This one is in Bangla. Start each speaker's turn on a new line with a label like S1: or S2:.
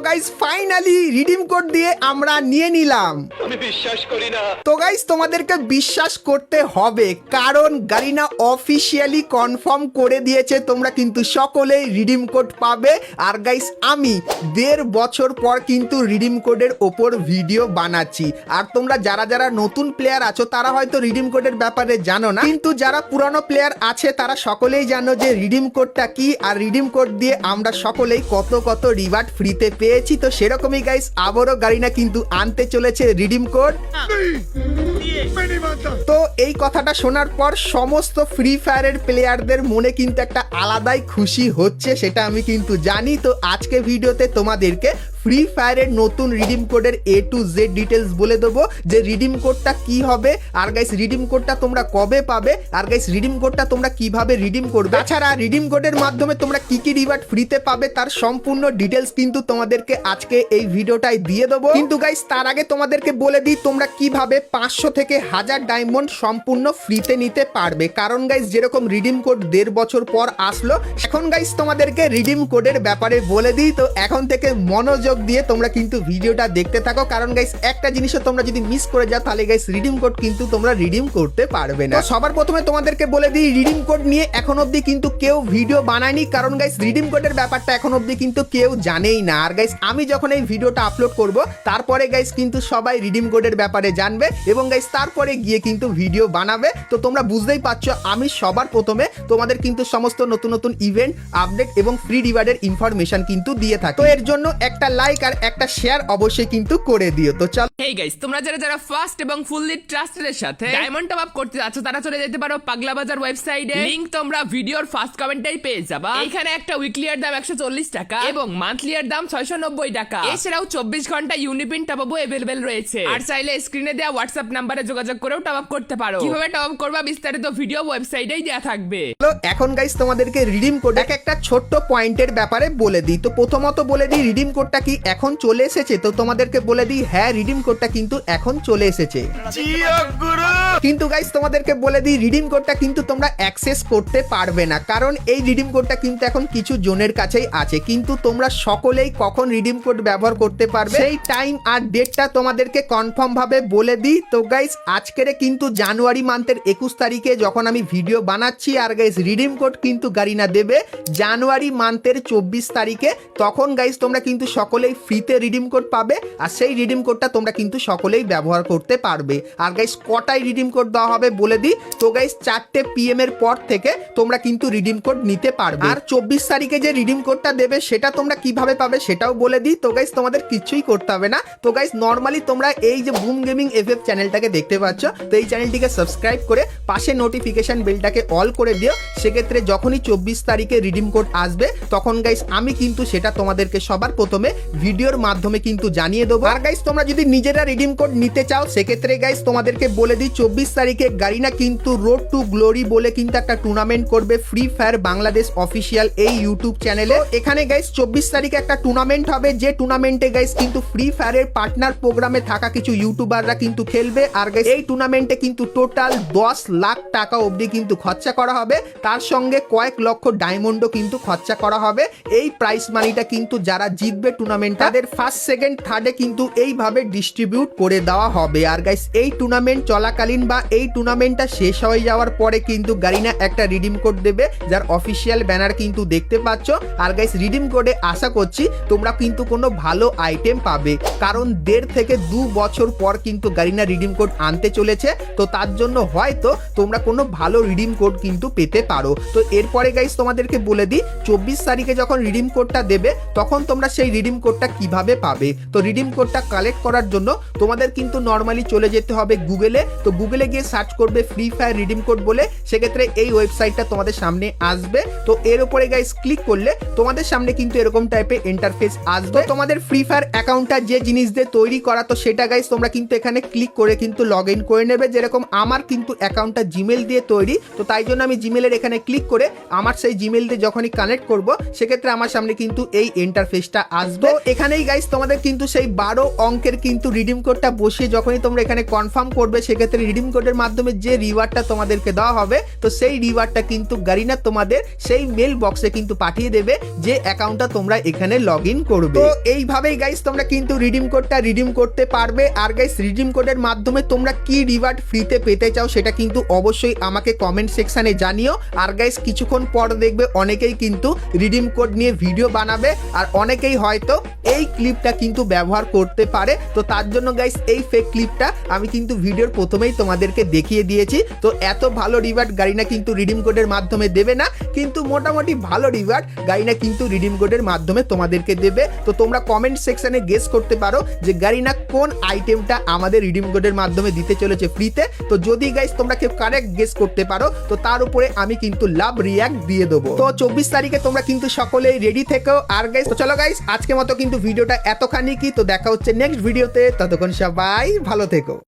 S1: গাইস ফাইনালি রিডিম কোড দিয়ে আমরা নিয়ে নিলাম।
S2: আমি বিশ্বাস করি না।
S1: তো গাইস তোমাদেরকে বিশ্বাস করতে হবে, কারণ গারিনা অফিসিয়ালি কনফার্ম করে দিয়েছে তোমরা কিন্তু সকলেই রিডিম কোড পাবে। আর গাইস আমি 1.5 বছর পর কিন্তু রিডিম কোডের ওপর ভিডিও বানাচ্ছি। আর তোমরা যারা যারা নতুন প্লেয়ার আছো তারা হয়তো রিডিম কোডের ব্যাপারে জানো না, কিন্তু যারা পুরানো প্লেয়ার আছে তারা সকলেই জানো যে রিডিম কোডটা কি, আর রিডিম কোড দিয়ে আমরা সকলেই কত কত রিওয়ার্ড ফ্রিতে পেয়েছি। তো সেরকমই গাইস আবারও গারিনা কিন্তু আনতে চলেছে রিডিম কোড। তো এই কথাটা শোনার পর সমস্ত ফ্রি ফায়ারের প্লেয়ারদের মনে কিন্তু একটা আলাদাই খুশি হচ্ছে, সেটা আমি কিন্তু জানি। তো আজকে ভিডিওতে তোমাদেরকে ফ্রি ফায়ারের নতুন রিডিম কোডের A to Z ডিটেলস বলে দেবো, যে রিডিম কোডটা কি হবে, আর গাইস রিডিম কোডটা তোমরা কবে পাবে, আর গাইস রিডিম কোডটা তোমরা কিভাবে রিডিম করবে, তাছাড়া রিডিম কোডের মাধ্যমে তোমরা কি কি রিওয়ার্ড ফ্রিতে পাবে তার সম্পূর্ণ ডিটেলস কিন্তু তোমাদেরকে আজকে এই ভিডিওটাই দিয়ে দেবো। কিন্তু গাইস তার আগে তোমাদেরকে বলে দিই তোমরা কিভাবে 500 থেকে 1000 ডায়মন্ড সম্পূর্ণ ফ্রিতে নিতে পারবে। কারণ গাইস যেরকম রিডিম কোড 1.5 বছর পর আসলো, এখন গাইস তোমাদেরকে রিডিম কোডের ব্যাপারে বলে দিই। তো এখন থেকে মনোযোগ দিয়ে তোমরা কিন্তু ভিডিওটা দেখতে থাকো, কারণ গাইস একটা জিনিসও তোমরা যদি মিস করে যাও তাহলে গাইস রিডিম কোড কিন্তু তোমরা রিডিম করতে পারবে না। সবার প্রথমে তোমাদেরকে বলে দিই রিডিম কোড নিয়ে এখন অবধি কিন্তু কেউ ভিডিও বানায়নি, কারণ গাইস রিডিম কোডের ব্যাপারটা এখন অবধি কিন্তু কেউ জানেই না। আর গাইস আমি যখন এই ভিডিওটা আপলোড করব তারপরে গাইস কিন্তু সবাই রিডিম কোডের ব্যাপারে জানবে এবং গাইস তারপরে গিয়ে কিন্তু ভিডিও বানাবে। তো তোমরা বুঝতেই পারছো আমি সবার প্রথমে তোমাদের কিন্তু সমস্ত নতুন নতুন ইভেন্ট আপডেট এবং ফ্রি রিওয়ার্ডের ইনফরমেশন কিন্তু দিয়ে থাকি। তো এর জন্য একটা লাইক আর একটা শেয়ার অবশ্যই কিন্তু করে দিও। তো চল
S3: হেই গাইস, তোমরা যারা যারা ফার্স্ট এবং ফুললি ট্রাস্টেড সাথে ডায়মন্ড টপ আপ করতে যাচ্ছ তারা চলে যেতে পারো পাগলা বাজার ওয়েবসাইটে, লিংক তোমরা ভিডিওর ফার্স্ট কমেন্টেই পেয়ে যাবা। এখানে একটা উইকলি এর দাম 140 টাকা এবং মান্থলি এর দাম 690 টাকা। এছাড়াও 24 ঘন্টা ইউনিপিন টপ আপও अवेलेबल রয়েছে। আর চাইলে স্ক্রিনে দেওয়া হোয়াটসঅ্যাপ নম্বরে যোগাযোগ করেও টপ আপ করতে পারো। কিভাবে টপ আপ করবা বিস্তারিত ভিডিও ওয়েবসাইটেই দেয়া থাকবে।
S1: এখন গাইস তোমাদেরকে রিডিম কোড একটা ছোট্ট পয়েন্টের ব্যাপারে বলে দিই। তো প্রথমত বলে দিই রিডিম কোডটা কি এখন চলে এসেছে। তো তোমাদেরকে বলে দিই হ্যাঁ রিডিম কোডটা কিন্তু এখন চলে এসেছে, কিন্তু গাইস তোমাদেরকে বলে দিই রিডিম কোডটা কিন্তু তোমরা অ্যাক্সেস করতে পারবে না, কারণ এই রিডিম কোডটা কিন্তু এখন কিছু জনের কাছেই আছে। কিন্তু তোমরা সকলেই কখন রিডিম কোড ব্যবহার করতে পারবে সেই টাইম আর ডেটটা তোমাদেরকে কনফার্ম ভাবে বলে দিই। তো গাইস আজকের কিন্তু জানুয়ারি মান্থের 21 তারিখে যখন আমি ভিডিও বানাচ্ছি, আর গাইস রিডিম কোড কিন্তু গারিনা দেবে জানুয়ারি মান্থের 24 তারিখে। তখন গাইস তোমরা কিন্তু সকলেই ফ্রিতে রিডিম কোড পাবে, আর সেই রিডিম কোডটা তোমরা কিন্তু সকলেই ব্যবহার করতে পারবে। আর গাইস কটায় রিডিম কোড দেওয়া হবে বলে দিই। তো গাইস 4টে PM এর পর থেকে তোমরা কিন্তু রিডিম কোড নিতে পারবে। আর 24 তারিখে যে রিডিম কোডটা দেবে সেটা তোমরা কিভাবে পাবে সেটাও বলে দিই। তো গাইস তোমাদের কিছুই করতে হবে না। তো গাইস নরমালি তোমরা এই যে বুম গেমিং FF চ্যানেলটাকে দেখতে পাচ্ছ, তো এই চ্যানেলটিকে সাবস্ক্রাইব করে পাশে নোটিফিকেশন বেলটাকে অল করে দিও। সেক্ষেত্রে যখনই 24 তারিখে রিডিম কোড আসবে তখন গাইস আমি কিন্তু সেটা তোমাদেরকে সবার প্রথমে ভিডিওর মাধ্যমে কিন্তু জানিয়ে দেবো। আর গাইস তোমরা যদি নিজেরা রিডিম কোড নিতে চাও সেক্ষেত্রে গাইস তোমাদেরকে বলে দিই 24 তারিখে গারিনা কিন্তু রোড টু গ্লোরি বলে কিন্তু একটা টুর্নামেন্ট করবে ফ্রি ফায়ার বাংলাদেশ অফিসিয়াল এই ইউটিউব চ্যানেলে। এখানে গাইস 24 তারিখে একটা টুর্নামেন্ট হবে, যে টুর্নামেন্টে গাইস কিন্তু ফ্রি ফায়ারের পার্টনার প্রোগ্রামে থাকা কিছু ইউটিউবাররা কিন্তু খেলবে। আর গাইস এই টুর্নামেন্টে কিন্তু টোটাল 10 লাখ টাকা অবধি কিন্তু খরচা করা হবে, তার সঙ্গে কয়েক লক্ষ ডায়মন্ডও কিন্তু খরচা করা হবে। এই প্রাইস মানিটা কিন্তু যারা জিতবে টুর্নামেন্ট তাদের ফার্স্ট সেকেন্ড থার্ডে কিন্তু এইভাবে ডিস্ট্রিবিউট করে দেওয়া হবে। আর গাইস এই টুর্নামেন্ট চলাকালীন বা এই টুর্নামেন্টটা শেষ হয়ে যাওয়ার পরে কিন্তু গারিনা একটা রিডিম কোড দেবে, যার অফিসিয়াল ব্যানার কিন্তু দেখতে পাচ্ছ। আর গাইস রিডিম কোডে আশা করছি তোমরা কিন্তু কোনো ভালো আইটেম পাবে, কারণ 1.5 থেকে 2 বছর পর কিন্তু গারিনা রিডিম কোড আনতে চলেছে। তো তার জন্য হয়তো তোমরা কোনো ভালো রিডিম কোড কিন্তু পেতে পারো। তো এরপরে গাইস তোমাদেরকে বলে দিই 24 তারিখে যখন রিডিম কোডটা দেবে তখন তোমরা সেই রিডিম কোডটা কিভাবে পাবে। তো রিডিম কোডটা কালেক্ট করার জন্য তোমাদের কিন্তু নর্মালি চলে যেতে হবে গুগলে। তো গুগলে গিয়ে সার্চ করবে ফ্রি ফায়ার রিডিম কোড বলে, সেক্ষেত্রে এই ওয়েবসাইটটা তোমাদের সামনে আসবে। তো এর উপরে গাইস ক্লিক করলে তোমাদের সামনে কিন্তু এরকম টাইপের ইন্টারফেস আসবে। তোমাদের ফ্রি ফায়ার অ্যাকাউন্টটা যে জিনিস দিয়ে তৈরি করা, তো সেটা গাইস তোমরা কিন্তু এখানে ক্লিক করে কিন্তু লগ ইন করে নেবে। যেরকম আমার কিন্তু অ্যাকাউন্টটা জিমেল দিয়ে তৈরি, তো তাই জন্য আমি জিমেলের এখানে ক্লিক করে আমার সেই জিমেল দিয়ে যখনই কানেক্ট করব সেক্ষেত্রে আমার সামনে কিন্তু এই ইন্টারফেসটা আসবে। এখানেই গাইস তোমাদের কিন্তু সেই 12 অঙ্কের কিন্তু রিডিম কোডটা বসিয়ে যখনই তোমরা এখানে কনফার্ম করবে, সেক্ষেত্রে রিডিম কোডের মাধ্যমে যে রিওয়ার্ডটা তোমাদেরকে দেওয়া হবে, তো সেই রিওয়ার্ডটা কিন্তু গারিনা তোমাদের সেই মেল বক্সে কিন্তু পাঠিয়ে দেবে যে অ্যাকাউন্টটা তোমরা এখানে লগ ইন করবে। তো এইভাবেই গাইস তোমরা কিন্তু রিডিম কোডটা রিডিম করতে পারবে। আর গাইস রিডিম কোডের মাধ্যমে তোমরা কি রিওয়ার্ড ফ্রিতে পেতে চাও সেটা কিন্তু অবশ্যই আমাকে কমেন্ট সেকশনে জানিও। আর গাইস কিছুক্ষণ পর দেখবে অনেকেই কিন্তু রিডিম কোড নিয়ে ভিডিও বানাবে, আর অনেকেই হয়তো এই ক্লিপটা কিন্তু ব্যবহার করতে পারে। তো তার জন্য গাইস এই ফেক ক্লিপটা আমি কিন্তু ভিডিওর প্রথমেই তোমাদেরকে দেখিয়ে দিয়েছি। তো এত ভালো রিওয়ার্ড গারিনা কিন্তু রিডিম কোডের মাধ্যমে দেবে না, কিন্তু মোটামুটি ভালো রিওয়ার্ড গারিনা কিন্তু রিডিম কোডের মাধ্যমে তোমাদেরকে দেবে। তো তোমরা কমেন্ট সেকশনে গেস করতে পারো যে গারিনা কোন আইটেমটা আমাদের রিডিম কোডের মাধ্যমে দিতে চলেছে ফ্রিতে। তো যদি গাইস তোমরা কেউ কারেক্ট গেস করতে পারো তো তার উপরে আমি কিন্তু লাভ রিয়াক্ট দিয়ে দেবো। তো 24 তারিখে তোমরা কিন্তু সকলেই রেডি থেকো। আর গাইস তো চলো গাইস আজকে মতো কিন্তু ভিডিওটা এতখানি কি, তো দেখা হচ্ছে নেক্সট ভিডিওতে। ততক্ষণ সবাই ভালো থেকো।